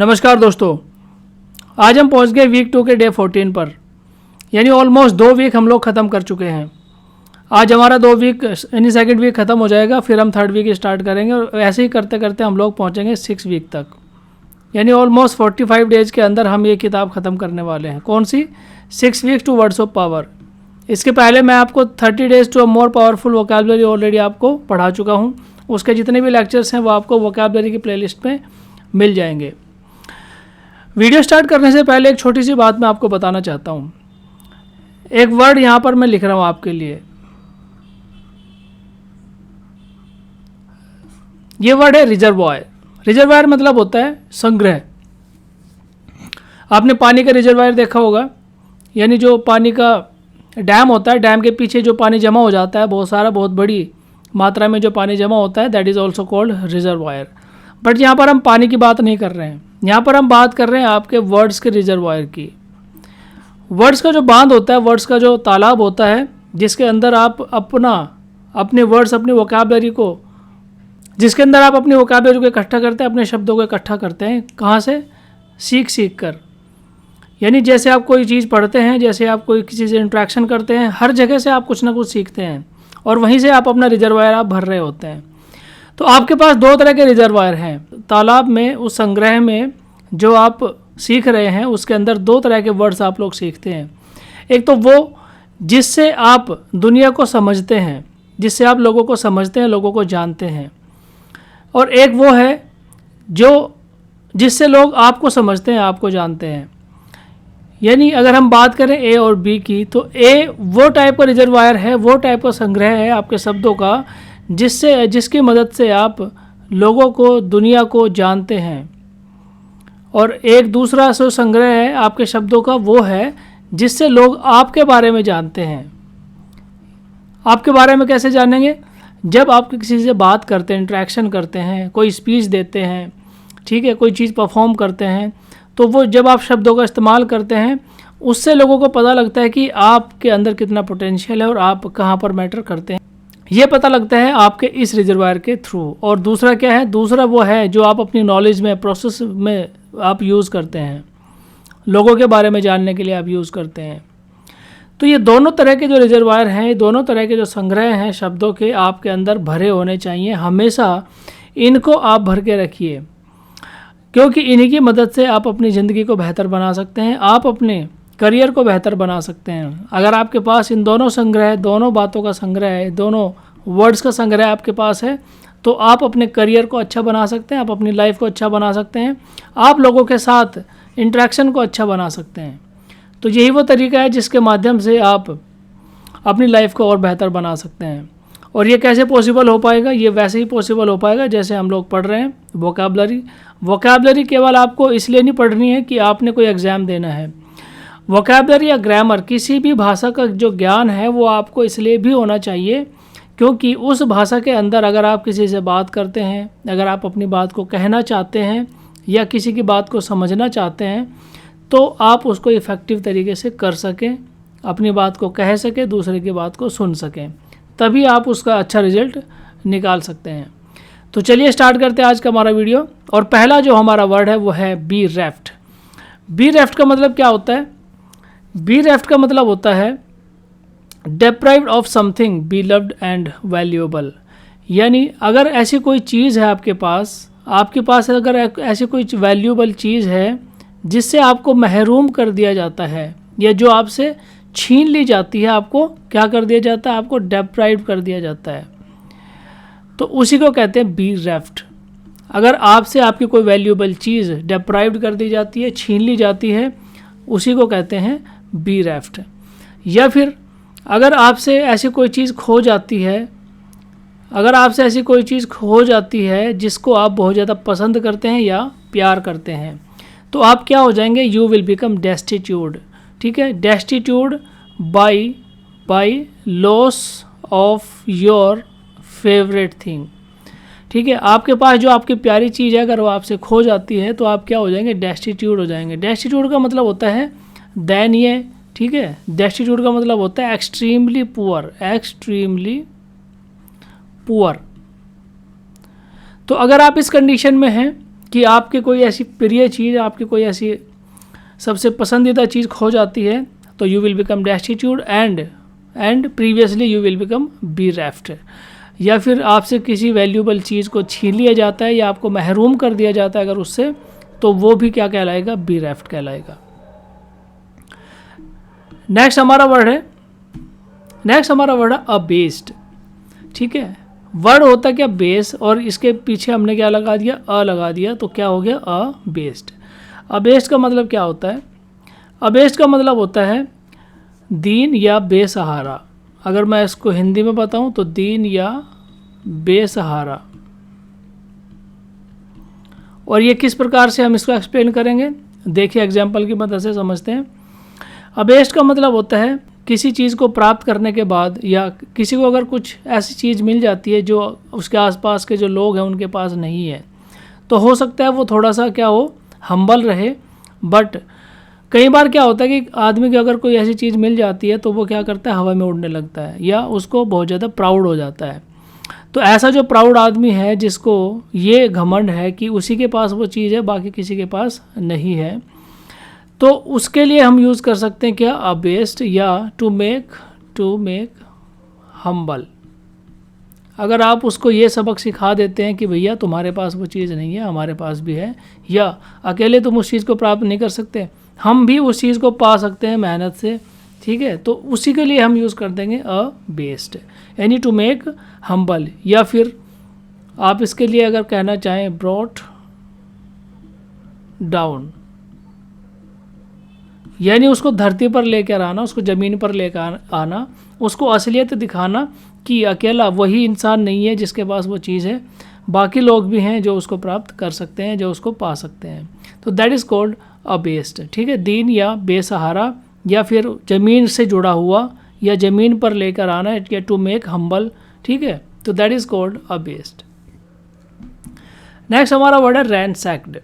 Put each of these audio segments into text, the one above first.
नमस्कार दोस्तों, आज हम पहुंच गए वीक 2 के डे 14 पर, यानी ऑलमोस्ट 2 वीक हम लोग ख़त्म कर चुके हैं। आज हमारा 2 वीक यानी सेकंड वीक ख़त्म हो जाएगा, फिर हम थर्ड वीक स्टार्ट करेंगे और ऐसे ही करते करते हम लोग पहुंचेंगे 6 वीक तक, यानी ऑलमोस्ट 45 डेज़ के अंदर हम ये किताब ख़त्म करने वाले हैं। कौन सी? 6 weeks to words of power. इसके पहले मैं आपको 30 days to a more powerful vocabulary already आपको पढ़ा चुका हूँ। उसके जितने भी लेक्चर्स हैं वो आपको वोकैबुलरी की प्लेलिस्ट में मिल जाएंगे। वीडियो स्टार्ट करने से पहले एक छोटी सी बात मैं आपको बताना चाहता हूँ। एक वर्ड यहाँ पर मैं लिख रहा हूँ आपके लिए। ये वर्ड है रिजर्वायर। रिजर्वायर मतलब होता है संग्रह। आपने पानी का रिजर्वायर देखा होगा, यानी जो पानी का डैम होता है, डैम के पीछे जो पानी जमा हो जाता है, बहुत सारा, बहुत बड़ी मात्रा में जो पानी जमा होता है, that is also called reservoir. But यहाँ पर हम पानी की बात नहीं कर रहे हैं, यहाँ पर हम बात कर रहे हैं आपके वर्ड्स के रिजर्वायर की। वर्ड्स का जो बांध होता है, वर्ड्स का जो तालाब होता है, जिसके अंदर आप अपने वर्ड्स, अपनी वोकैबुलरी को, जिसके अंदर आप अपनी वोकैबुलरी को इकट्ठा करते हैं, अपने शब्दों को इकट्ठा करते हैं। कहाँ से? सीख कर। यानी जैसे आप कोई चीज़ पढ़ते हैं, जैसे आप कोई किसी से इंट्रैक्शन करते हैं, हर जगह से आप कुछ ना कुछ सीखते हैं और वहीं से आप अपना रिजर्वायर आप भर रहे होते हैं। तो आपके पास 2 तरह के रिजर्वायर हैं। तालाब में, उस संग्रह में जो आप सीख रहे हैं, उसके अंदर 2 तरह के वर्ड्स आप लोग सीखते हैं। एक तो वो जिससे आप दुनिया को समझते हैं, जिससे आप लोगों को समझते हैं, लोगों को जानते हैं, और एक वो है जो जिससे लोग आपको समझते हैं, आपको जानते हैं। यानी अगर हम बात करें ए और बी की, तो ए वो टाइप का रिजर्वायर है, वो टाइप का संग्रह है आपके शब्दों का, जिसकी मदद से आप लोगों को, दुनिया को जानते हैं। और एक दूसरा जो संग्रह है आपके शब्दों का, वो है जिससे लोग आपके बारे में जानते हैं। आपके बारे में कैसे जानेंगे? जब आप किसी से बात करते हैं, इंटरेक्शन करते हैं, कोई स्पीच देते हैं, ठीक है, कोई चीज़ परफॉर्म करते हैं, तो वो जब आप शब्दों का इस्तेमाल करते हैं, उससे लोगों को पता लगता है कि आपके अंदर कितना पोटेंशियल है और आप कहाँ पर मैटर करते हैं। ये पता लगता है आपके इस रिजर्वायर के थ्रू। और दूसरा क्या है? दूसरा वो है जो आप अपनी नॉलेज में, प्रोसेस में आप यूज़ करते हैं, लोगों के बारे में जानने के लिए आप यूज़ करते हैं। तो ये दोनों तरह के जो रिजर्वायर हैं, ये दोनों तरह के जो संग्रह हैं शब्दों के, आपके अंदर भरे होने चाहिए। हमेशा इनको आप भर के रखिए, क्योंकि इन्हीं की मदद से आप अपनी ज़िंदगी को बेहतर बना सकते हैं, आप अपने करियर को बेहतर बना सकते हैं। अगर आपके पास इन दोनों संग्रह, दोनों बातों का संग्रह है, दोनों वर्ड्स का संग्रह आपके पास है, तो आप अपने करियर को अच्छा बना सकते हैं, आप अपनी लाइफ को अच्छा बना सकते हैं, आप लोगों के साथ इंटरेक्शन को अच्छा बना सकते हैं। तो यही वो तरीका है जिसके माध्यम से आप अपनी लाइफ को और बेहतर बना सकते हैं। और ये कैसे पॉसिबल हो पाएगा? ये वैसे ही पॉसिबल हो पाएगा जैसे हम लोग पढ़ रहे हैं वोकैबुलरी। वोकैबुलरी केवल आपको इसलिए नहीं पढ़नी है कि आपने कोई एग्ज़ाम देना है। वोकैबुलरी या ग्रामर, किसी भी भाषा का जो ज्ञान है वो आपको इसलिए भी होना चाहिए क्योंकि उस भाषा के अंदर अगर आप किसी से बात करते हैं, अगर आप अपनी बात को कहना चाहते हैं या किसी की बात को समझना चाहते हैं, तो आप उसको इफ़ेक्टिव तरीके से कर सकें, अपनी बात को कह सकें, दूसरे की बात को सुन सकें, तभी आप उसका अच्छा रिजल्ट निकाल सकते हैं। तो चलिए स्टार्ट करते हैं आज का हमारा वीडियो। और पहला जो हमारा वर्ड है वो है बी रेफ्ट। बी रेफ्ट का मतलब क्या होता है? बी रेफ्ट का मतलब होता है deprived of something beloved and valuable. यानी अगर ऐसी कोई चीज़ है आपके पास अगर ऐसी कोई वैल्यूएबल चीज़ है जिससे आपको महरूम कर दिया जाता है, या जो आपसे छीन ली जाती है, आपको क्या कर दिया जाता है? आपको deprived कर दिया जाता है, तो उसी को कहते हैं बी रेफ्ट। अगर आपसे आपकी कोई वैल्यूएबल चीज़ deprived कर दी जाती है, छीन ली जाती है, उसी को कहते हैं बी रेफ्ट। या फिर अगर आपसे ऐसी कोई चीज़ खो जाती है, जिसको आप बहुत ज़्यादा पसंद करते हैं या प्यार करते हैं, तो आप क्या हो जाएंगे? You will become destitute. ठीक है, destitute by loss of your favourite thing. ठीक है, आपके पास जो आपकी प्यारी चीज़ है, अगर वो आपसे खो जाती है, तो आप क्या हो जाएंगे? डेस्टिट्यूड हो जाएंगे। डेस्टिट्यूड का मतलब होता है दयनीय। ठीक है, डेस्टिट्यूड का मतलब होता है एक्सट्रीमली पुअर। तो अगर आप इस कंडीशन में हैं कि आपकी कोई ऐसी प्रिय चीज़, आपकी कोई ऐसी सबसे पसंदीदा चीज़ खो जाती है तो you will become destitute and previously you will become bereft। या फिर आपसे किसी वैल्यूबल चीज़ को छीन लिया जाता है या आपको महरूम कर दिया जाता है अगर उससे, तो वो भी क्या कहलाएगा, bereft कहलाएगा। नेक्स्ट हमारा वर्ड है अबेस्ड। ठीक है, वर्ड होता है क्या, बेस, और इसके पीछे हमने क्या लगा दिया, लगा दिया, तो क्या हो गया, अबेस्ड। अबेस्ड का मतलब क्या होता है, अबेस्ड का मतलब होता है दीन या बेसहारा। अगर मैं इसको हिंदी में बताऊं तो दीन या बेसहारा। और ये किस प्रकार से हम इसको एक्सप्लेन करेंगे, देखिए एग्जाम्पल की मदद से समझते हैं। अबेस्ड का मतलब होता है किसी चीज़ को प्राप्त करने के बाद या किसी को अगर कुछ ऐसी चीज़ मिल जाती है जो उसके आसपास के जो लोग हैं उनके पास नहीं है, तो हो सकता है वो थोड़ा सा क्या हो, हम्बल रहे। बट कई बार क्या होता है कि आदमी को अगर कोई ऐसी चीज़ मिल जाती है तो वो क्या करता है, हवा में उड़ने लगता है या उसको बहुत ज़्यादा प्राउड हो जाता है। तो ऐसा जो प्राउड आदमी है जिसको ये घमंड है कि उसी के पास वो चीज़ है, बाकी किसी के पास नहीं है, तो उसके लिए हम यूज़ कर सकते हैं क्या, अबेस्ड या टू मेक हम्बल। अगर आप उसको ये सबक सिखा देते हैं कि भैया तुम्हारे पास वो चीज़ नहीं है, हमारे पास भी है, या अकेले तुम उस चीज़ को प्राप्त नहीं कर सकते, हम भी उस चीज़ को पा सकते हैं मेहनत से, ठीक है, तो उसी के लिए हम यूज़ कर देंगे अबेस्ड, यानी टू मेक हम्बल। या फिर आप इसके लिए अगर कहना चाहें ब्रॉट डाउन, यानी उसको धरती पर लेकर आना, उसको ज़मीन पर लेकर आना, उसको असलियत दिखाना कि अकेला वही इंसान नहीं है जिसके पास वो चीज़ है, बाकी लोग भी हैं जो उसको प्राप्त कर सकते हैं, जो उसको पा सकते हैं। तो दैट इज़ कॉल्ड अबेस्ड। ठीक है, दीन या बेसहारा, या फिर ज़मीन से जुड़ा हुआ, या ज़मीन पर लेकर आना, या टू मेक हम्बल। ठीक है, तो दैट इज़ कॉल्ड अबेस्ड। नेक्स्ट हमारा वर्ड है रैनसैक्ड।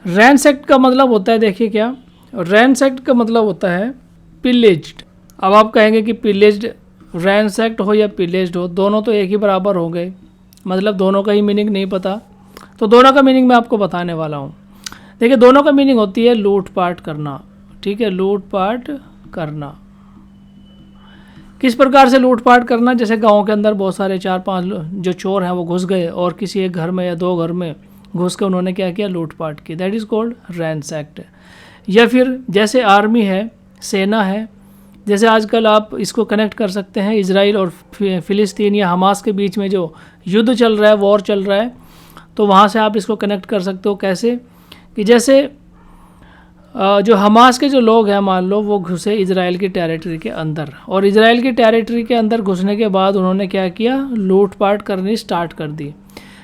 रैनसैक्ड का मतलब होता है, देखिए क्या, रैनसैक्ड का मतलब होता है पिलेज्ड। अब आप कहेंगे कि पिलेज्ड, रैनसैक्ड हो या पिलेज्ड हो, दोनों तो एक ही बराबर हो गए, मतलब दोनों का ही मीनिंग नहीं पता। तो दोनों का मीनिंग मैं आपको बताने वाला हूँ। देखिए, दोनों का मीनिंग होती है लूटपाट करना। ठीक है, लूटपाट करना। किस प्रकार से लूटपाट करना, जैसे गांव के अंदर बहुत सारे 4-5 जो चोर हैं वो घुस गए और किसी एक घर में या 2 घर में घुस के उन्होंने क्या किया, लूटपाट की, दैट इज़ कॉल्ड रैनसैक्ड। या फिर जैसे आर्मी है, सेना है, जैसे आजकल आप इसको कनेक्ट कर सकते हैं इजराइल और फ़िलिस्तीन या हमास के बीच में जो युद्ध चल रहा है, वॉर चल रहा है, तो वहाँ से आप इसको कनेक्ट कर सकते हो। कैसे कि जैसे जो हमास के जो लोग हैं, मान लो वो घुसे इजराइल की टेरिटरी के अंदर, और इजराइल की टेरिटरी के अंदर घुसने के बाद उन्होंने क्या किया, लूटपाट करनी स्टार्ट कर दी।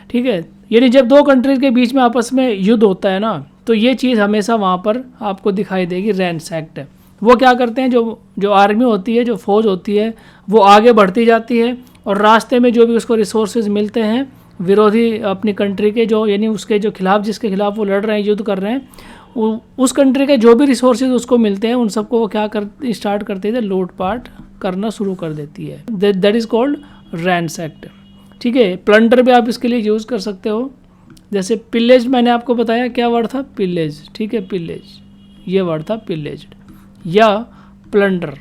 ठीक है, यानी जब 2 कंट्रीज के बीच में आपस में युद्ध होता है ना, तो ये चीज़ हमेशा वहाँ पर आपको दिखाई देगी, रैनसैक्ड। वो क्या करते हैं, जो आर्मी होती है, जो फौज होती है, वो आगे बढ़ती जाती है और रास्ते में जो भी उसको रिसोर्सेज मिलते हैं, विरोधी अपनी कंट्री के जो, यानी उसके जो खिलाफ, जिसके खिलाफ वो लड़ रहे हैं, युद्ध कर रहे हैं, उस कंट्री के जो भी रिसोर्सेज उसको मिलते हैं, उन सबको वो क्या स्टार्ट करती है, लूटपाट करना शुरू कर देती है। That is called ransacked. ठीक है, प्लंडर भी आप इसके लिए यूज़ कर सकते हो। जैसे पिलेज, मैंने आपको बताया क्या वर्ड था, पिलेज। ठीक है, पिलेज, ये वर्ड था पिलेज्ड या प्लंडर।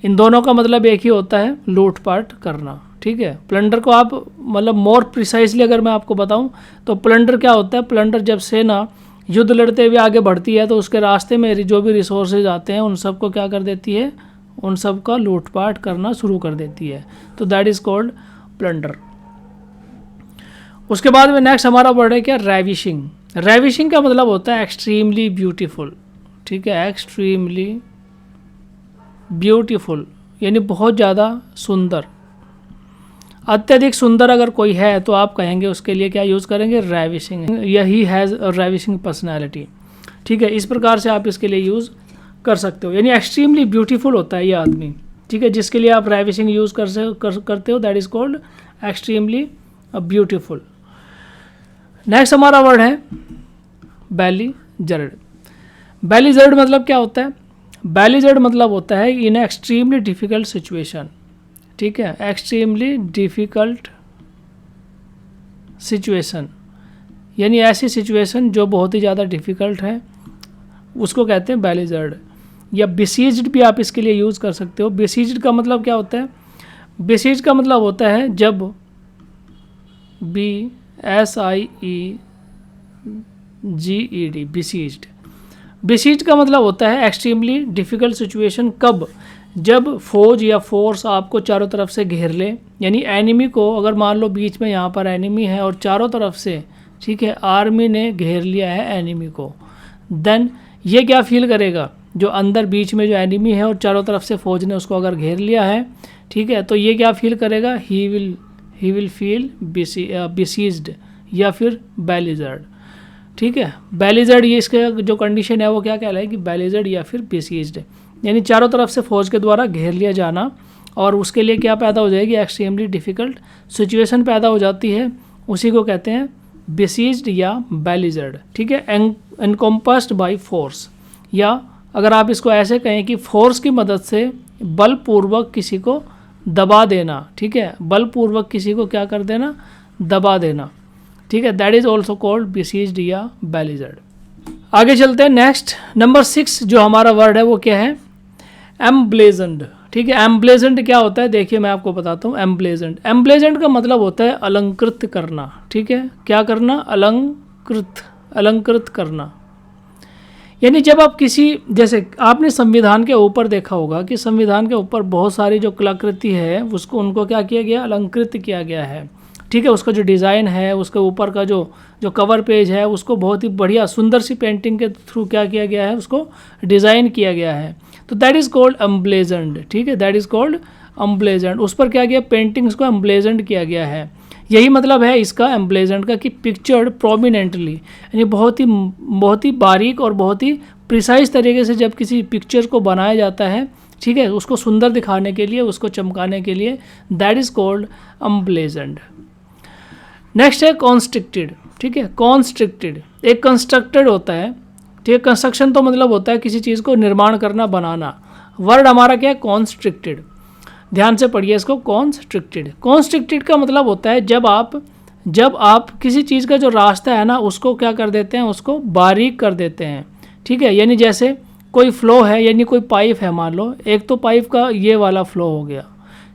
इन दोनों का मतलब एक ही होता है, लूटपाट करना। ठीक है, प्लंडर को आप मतलब मोर प्रिसाइजली अगर मैं आपको बताऊं तो प्लंडर क्या होता है, प्लंडर जब सेना युद्ध लड़ते हुए आगे बढ़ती है तो उसके रास्ते में जो भी रिसोर्सेज आते हैं उन सब को क्या कर देती है, उन सब का लूटपाट करना शुरू कर देती है। तो दैट इज़ कॉल्ड प्लंडर। उसके बाद में नेक्स्ट हमारा वर्ड है क्या, रेविशिंग। रेविशिंग का मतलब होता है एक्सट्रीमली ब्यूटीफुल। ठीक है, एक्सट्रीमली ब्यूटीफुल, यानी बहुत ज़्यादा सुंदर, अत्यधिक सुंदर अगर कोई है तो आप कहेंगे उसके लिए क्या यूज़ करेंगे, रेविशिंग, या he has a ravishing personality. ठीक है, इस प्रकार से आप इसके लिए यूज़ कर सकते हो, यानी एक्सट्रीमली ब्यूटीफुल होता है ये आदमी। ठीक है, जिसके लिए आप रेविशिंग यूज़ करते हो, that is called extremely beautiful. Next हमारा वर्ड है बेलीजर्ड। बेलीजर्ड मतलब क्या होता है, बेलीजर्ड मतलब होता है इन एक्सट्रीमली डिफ़िकल्ट सिचुएशन। ठीक है, एक्सट्रीमली डिफ़िकल्ट सिचुएशन, यानी ऐसी सिचुएशन जो बहुत ही ज़्यादा डिफ़िकल्ट है, उसको कहते हैं बेलिजर्ड। या बेसीज्ड भी आप इसके लिए यूज़ कर सकते हो। बेसीज्ड का मतलब क्या होता है? बेसीज्ड का मतलब होता है जब BSIEGED, बेसीज्ड। बेसीज्ड का मतलब होता है एक्सट्रीमली डिफ़िकल्ट सिचुएशन। कब? जब फौज या फोर्स आपको चारों तरफ से घेर ले, यानी एनिमी को, अगर मान लो बीच में यहाँ पर एनिमी है और चारों तरफ से, ठीक है, आर्मी ने घेर लिया है एनिमी को, देन ये क्या फील करेगा? जो अंदर बीच में जो एनिमी है और चारों तरफ से फौज ने उसको अगर घेर लिया है, ठीक है, तो ये क्या फील करेगा? ही विल फील बेसीज्ड या फिर बेलिजर्ड। ठीक है, बेलिजर्ड, ये इसका जो कंडीशन है वो क्या कहलाएगी? बेलिजर्ड या फिर बेसीज्ड, यानी चारों तरफ से फौज के द्वारा घेर लिया जाना, और उसके लिए क्या पैदा हो जाएगी? एक्सट्रीमली डिफ़िकल्ट सिचुएशन पैदा हो जाती है, उसी को कहते हैं बेसीज्ड या बेलिजर्ड। ठीक है, एनकम्पस्ड बाय फोर्स, या अगर आप इसको ऐसे कहें कि फोर्स की मदद से बलपूर्वक किसी को दबा देना। ठीक है, बलपूर्वक किसी को क्या कर देना? दबा देना। ठीक है, दैट इज़ ऑल्सो कॉल्ड बेसीज्ड या बेलिजर्ड। आगे चलते हैं। नेक्स्ट नंबर 6 जो हमारा वर्ड है वो क्या है? एम्ब्लेजेंड। ठीक है, एम्ब्लेजेंड क्या होता है? देखिए मैं आपको बताता हूँ। एम्ब्लेजेंड का मतलब होता है अलंकृत करना। ठीक है, क्या करना? अलंकृत करना, यानी जब आप किसी, जैसे आपने संविधान के ऊपर देखा होगा कि संविधान के ऊपर बहुत सारी जो कलाकृति है उसको, उनको क्या किया गया? अलंकृत किया गया है। ठीक है, उसका जो डिज़ाइन है, उसके ऊपर का जो कवर पेज है, उसको बहुत ही बढ़िया सुंदर सी पेंटिंग के थ्रू क्या किया गया है? उसको डिज़ाइन किया गया है। तो दैट इज़ कॉल्ड एम्ब्लेजेंड। ठीक है, दैट इज़ कॉल्ड एम्ब्लेजेंड। उस पर क्या किया? पेंटिंग्स को एम्ब्लेजेंड किया गया है। यही मतलब है इसका एम्ब्लेजेंड का, कि पिक्चर्ड प्रोमिनेंटली, यानी बहुत ही बारीक और बहुत ही प्रिसाइज तरीके से जब किसी पिक्चर को बनाया जाता है, ठीक है, उसको सुंदर दिखाने के लिए, उसको चमकाने के लिए, दैट इज़ कॉल्ड एम्ब्लेजेंड। नेक्स्ट है कॉन्स्ट्रिक्टेड। ठीक है, कॉन्स्ट्रिक्टेड एक कंस्ट्रक्टेड होता है। ठीक है, कंस्ट्रक्शन तो मतलब होता है किसी चीज़ को निर्माण करना, बनाना। वर्ड हमारा क्या है? कॉन्स्ट्रिक्टेड। ध्यान से पढ़िए इसको। कॉन्स्ट्रिक्टेड का मतलब होता है जब आप किसी चीज़ का जो रास्ता है ना, उसको क्या कर देते हैं? उसको बारीक कर देते हैं। ठीक है, यानी जैसे कोई फ्लो है, यानी कोई पाइप है, मान लो एक तो पाइप का ये वाला फ्लो हो गया।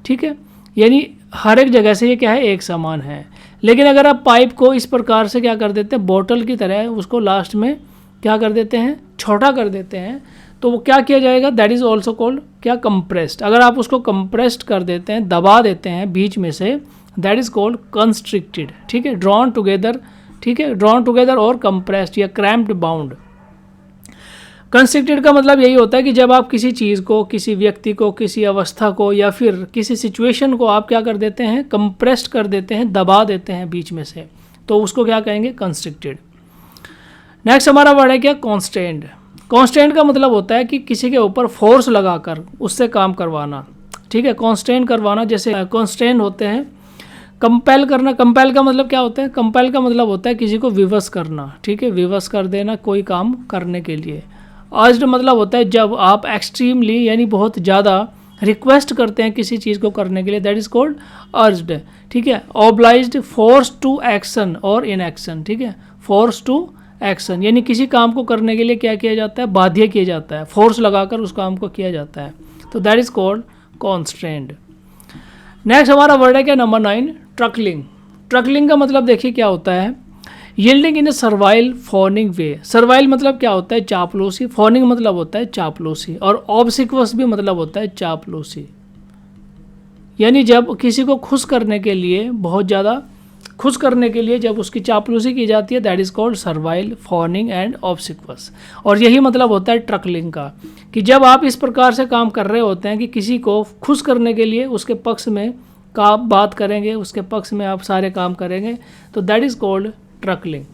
ठीक है, यानी हर एक जगह से ये क्या है? एक समान है। लेकिन अगर आप पाइप को इस प्रकार से क्या कर देते हैं? बोतल की तरह उसको लास्ट में क्या कर देते हैं? छोटा कर देते हैं, तो वो क्या किया जाएगा? दैट इज़ ऑल्सो कॉल्ड क्या? कंप्रेस्ड। अगर आप उसको कंप्रेस्ड कर देते हैं, दबा देते हैं बीच में से, दैट इज़ कॉल्ड कंस्ट्रिक्टेड। ठीक है, ड्रॉन टुगेदर। ठीक है, ड्रॉन टुगेदर और कंप्रेस्ड या क्रैम्प्ड बाउंड। कंस्ट्रिक्टेड का मतलब यही होता है कि जब आप किसी चीज़ को, किसी व्यक्ति को, किसी अवस्था को या फिर किसी सिचुएशन को आप क्या कर देते हैं? कंप्रेस्ड कर देते हैं, दबा देते हैं बीच में से, तो उसको क्या कहेंगे? कंस्ट्रिक्टेड। नेक्स्ट हमारा वर्ड है क्या? कॉन्स्ट्रेंड। कॉन्स्ट्रेंट का मतलब होता है कि किसी के ऊपर फोर्स लगाकर उससे काम करवाना। ठीक है, कॉन्स्ट्रेंट करवाना, जैसे कॉन्स्ट्रेंट होते हैं। कंपेल करना, कंपेल का मतलब क्या होता है? कंपेल का मतलब होता है किसी को विवश करना। ठीक है, विवश कर देना कोई काम करने के लिए। अर्ज्ड मतलब होता है जब आप एक्सट्रीमली, यानी बहुत ज़्यादा रिक्वेस्ट करते हैं किसी चीज़ को करने के लिए, दैट इज़ कॉल्ड अर्ज्ड। ठीक है, ऑब्लाइज्ड, फोर्स टू एक्शन और इनएक्शन। ठीक है, फोर्स टू एक्शन, यानी किसी काम को करने के लिए क्या किया जाता है? बाध्य किया जाता है, फोर्स लगाकर उस काम को किया जाता है, तो दैट इज़ कॉल्ड कॉन्स्ट्रेंड। नेक्स्ट हमारा वर्ड है क्या? नंबर 9, ट्रकलिंग। ट्रकलिंग का मतलब देखिए क्या होता है? यील्डिंग इन ए सर्वाइल फॉर्निंग वे। सर्वाइल मतलब क्या होता है? चापलूसी। फॉर्निंग मतलब होता है चापलूसी, और ऑब्सिक्वस भी मतलब होता है चापलूसी, यानी जब किसी को खुश करने के लिए, बहुत ज़्यादा खुश करने के लिए जब उसकी चापलूसी की जाती है, that is called servile, fawning and obsequious. और यही मतलब होता है ट्रकलिंग का, कि जब आप इस प्रकार से काम कर रहे होते हैं कि किसी को खुश करने के लिए उसके पक्ष में का बात करेंगे, उसके पक्ष में आप सारे काम करेंगे, तो दैट इज़ कॉल्ड ट्रकलिंग।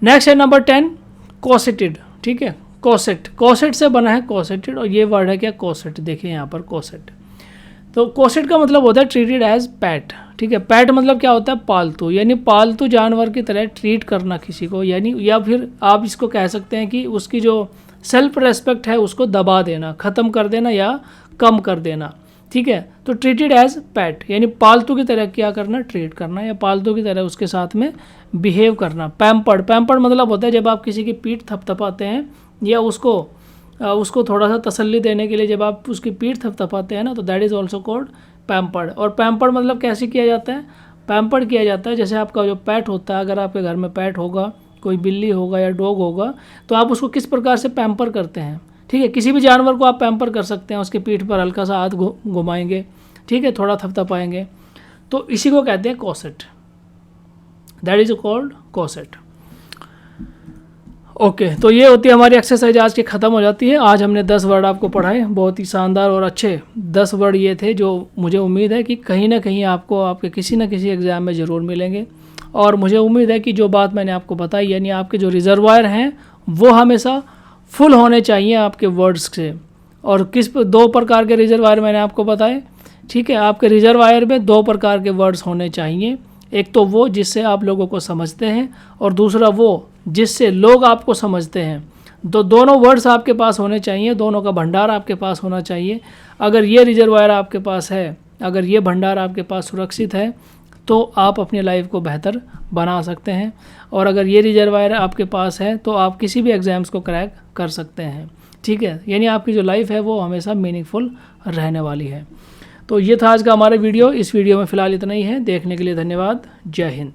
नेक्स्ट है नंबर 10, कॉसेटेड। ठीक है, कॉसेट, कॉसेट से बना है कॉसेटेड, और ये वर्ड है क्या? कॉसेट। देखिए यहाँ पर कॉसेट, तो कॉसेट का मतलब होता है ट्रीटेड एज पैट। ठीक है, पैट मतलब क्या होता है? पालतू, यानी पालतू जानवर की तरह ट्रीट करना किसी को, यानी या फिर आप इसको कह सकते हैं कि उसकी जो सेल्फ रेस्पेक्ट है उसको दबा देना, ख़त्म कर देना या कम कर देना, ठीक है। तो ट्रीटेड एज पेट यानी पालतू की तरह क्या करना, ट्रीट करना या पालतू की तरह उसके साथ में बिहेव करना। पैम्पर्ड, पैम्पर्ड मतलब होता है जब आप किसी की पीठ थपथपाते हैं या उसको थोड़ा सा तसल्ली देने के लिए जब आप उसकी पीठ थपथपाते हैं ना, तो that is also called pampered. और पैम्पर्ड मतलब कैसे किया जाता है, पैम्पर्ड किया जाता है जैसे आपका जो पेट होता है, अगर आपके घर में पेट होगा, कोई बिल्ली होगा या डॉग होगा, तो आप उसको किस प्रकार से पैम्पर करते हैं। ठीक है, किसी भी जानवर को आप पैम्पर कर सकते हैं, उसके पीठ पर हल्का सा हाथ घुमाएंगे, ठीक है, थोड़ा थपथपाएंगे, तो इसी को कहते हैं कॉसेट, दैट इज कॉल्ड कॉसेट। ओके, तो ये होती है हमारी एक्सरसाइज, आज की ख़त्म हो जाती है। आज हमने 10 वर्ड आपको पढ़ाए, बहुत ही शानदार और अच्छे 10 वर्ड ये थे जो मुझे उम्मीद है कि कहीं ना कहीं आपको आपके किसी न किसी एग्ज़ाम में ज़रूर मिलेंगे। और मुझे उम्मीद है कि जो बात मैंने आपको बताई, यानी आपके जो रिजर्वायर हैं वो हमेशा फुल होने चाहिए आपके वर्ड्स से। और किस 2 प्रकार के रिजर्वायर मैंने आपको बताए, ठीक है। आपके रिजर्वायर में 2 प्रकार के वर्ड्स होने चाहिए, एक तो वो जिससे आप लोगों को समझते हैं और दूसरा वो जिससे लोग आपको समझते हैं। तो दोनों वर्ड्स आपके पास होने चाहिए, दोनों का भंडार आपके पास होना चाहिए। अगर ये रिजर्वायर आपके पास है, अगर ये भंडार आपके पास सुरक्षित है, तो आप अपनी लाइफ को बेहतर बना सकते हैं। और अगर ये रिजर्वायर आपके पास है तो आप किसी भी एग्ज़ाम्स को क्रैक कर सकते हैं, ठीक है। यानी आपकी जो लाइफ है वो हमेशा मीनिंगफुल रहने वाली है। तो ये था आज का हमारा वीडियो। इस वीडियो में फ़िलहाल इतना ही है। देखने के लिए धन्यवाद। जय हिंद।